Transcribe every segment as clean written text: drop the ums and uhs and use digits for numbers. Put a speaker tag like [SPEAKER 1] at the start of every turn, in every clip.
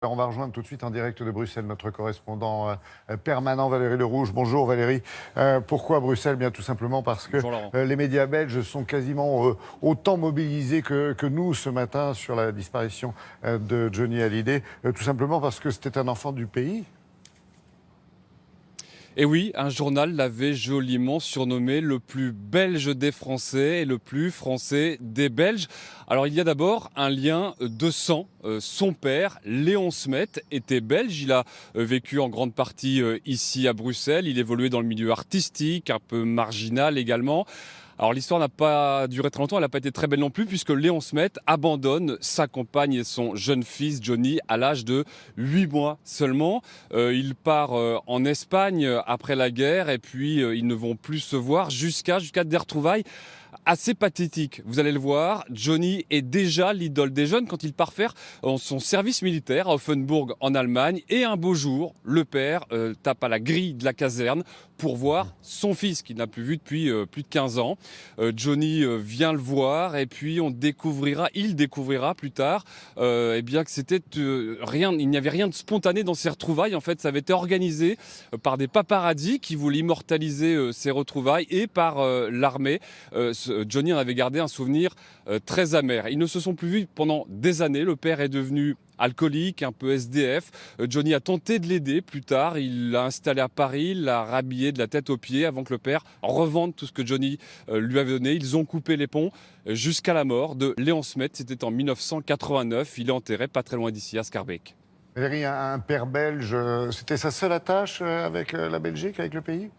[SPEAKER 1] Alors on va rejoindre tout de suite en direct de Bruxelles notre correspondant permanent Valérie Lerouge. Bonjour Valérie. Pourquoi Bruxelles? Bien tout simplement parce que
[SPEAKER 2] Bonjour Laurent.
[SPEAKER 1] les médias belges sont quasiment autant mobilisés que nous ce matin sur la disparition de Johnny Hallyday. Tout simplement parce que c'était un enfant du pays.
[SPEAKER 2] Et oui, un journal l'avait joliment surnommé le plus belge des Français et le plus français des Belges. Alors il y a d'abord un lien de sang. Son père, Léon Smet, était belge. Il a vécu en grande partie ici à Bruxelles. Il évoluait dans le milieu artistique, un peu marginal également. Alors l'histoire n'a pas duré très longtemps, elle n'a pas été très belle non plus, puisque Léon Smet abandonne sa compagne et son jeune fils Johnny à l'âge de 8 mois seulement. Il part en Espagne après la guerre et puis ils ne vont plus se voir jusqu'à des retrouvailles assez pathétiques. Vous allez le voir, Johnny est déjà l'idole des jeunes quand il part faire son service militaire à Offenburg en Allemagne. Et un beau jour, le père tape à la grille de la caserne pour voir son fils qu'il n'a plus vu depuis plus de 15 ans. Johnny vient le voir et puis il découvrira plus tard eh bien que c'était rien, il n'y avait rien de spontané dans ces retrouvailles. En fait, ça avait été organisé par des paparazzis qui voulaient immortaliser ces retrouvailles et par l'armée. Johnny en avait gardé un souvenir très amer. Ils ne se sont plus vus pendant des années. Le père est devenu alcoolique, un peu SDF. Johnny a tenté de l'aider plus tard. Il l'a installé à Paris, l'a rhabillé de la tête aux pieds avant que le père revende tout ce que Johnny lui avait donné. Ils ont coupé les ponts jusqu'à la mort de Léon Smet. C'était en 1989. Il est enterré pas très loin d'ici, à Schaerbeek.
[SPEAKER 1] Valérie, un père belge, c'était sa seule attache avec la Belgique, avec le pays?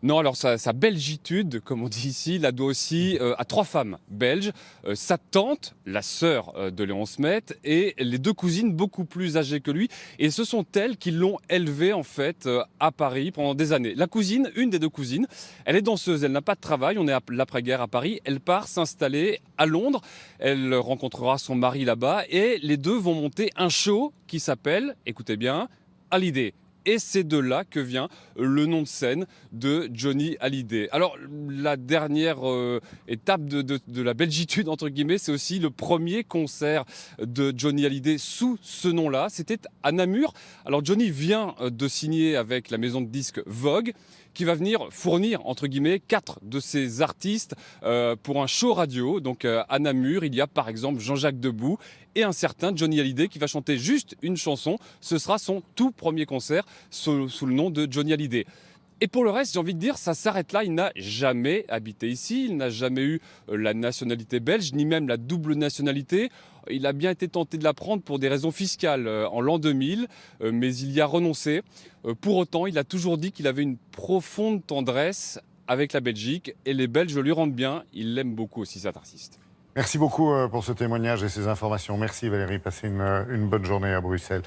[SPEAKER 2] Non, alors sa belgitude, comme on dit ici, la doit aussi à 3 femmes belges. Sa tante, la sœur de Léon Smet, et les 2 cousines beaucoup plus âgées que lui. Et ce sont elles qui l'ont élevé en fait à Paris pendant des années. La cousine, une des 2 cousines, elle est danseuse, elle n'a pas de travail, on est à l'après-guerre à Paris. Elle part s'installer à Londres, elle rencontrera son mari là-bas et les 2 vont monter un show qui s'appelle, écoutez bien, Hallyday. Et c'est de là que vient le nom de scène de Johnny Hallyday. Alors, la dernière étape de la belgitude, entre guillemets, c'est aussi le premier concert de Johnny Hallyday sous ce nom-là. C'était à Namur. Alors, Johnny vient de signer avec la maison de disques Vogue, qui va venir fournir, entre guillemets, 4 de ses artistes pour un show radio. Donc, à Namur, il y a par exemple Jean-Jacques Debout et un certain Johnny Hallyday qui va chanter juste une chanson. Ce sera son tout premier concert sous le nom de Johnny Hallyday. Et pour le reste, j'ai envie de dire, ça s'arrête là. Il n'a jamais habité ici, il n'a jamais eu la nationalité belge, ni même la double nationalité. Il a bien été tenté de la prendre pour des raisons fiscales en l'an 2000, mais il y a renoncé. Pour autant, il a toujours dit qu'il avait une profonde tendresse avec la Belgique, et les Belges lui rendent bien. Il l'aime beaucoup aussi, cet artiste.
[SPEAKER 1] Merci beaucoup pour ce témoignage et ces informations. Merci Valérie, passez une bonne journée à Bruxelles.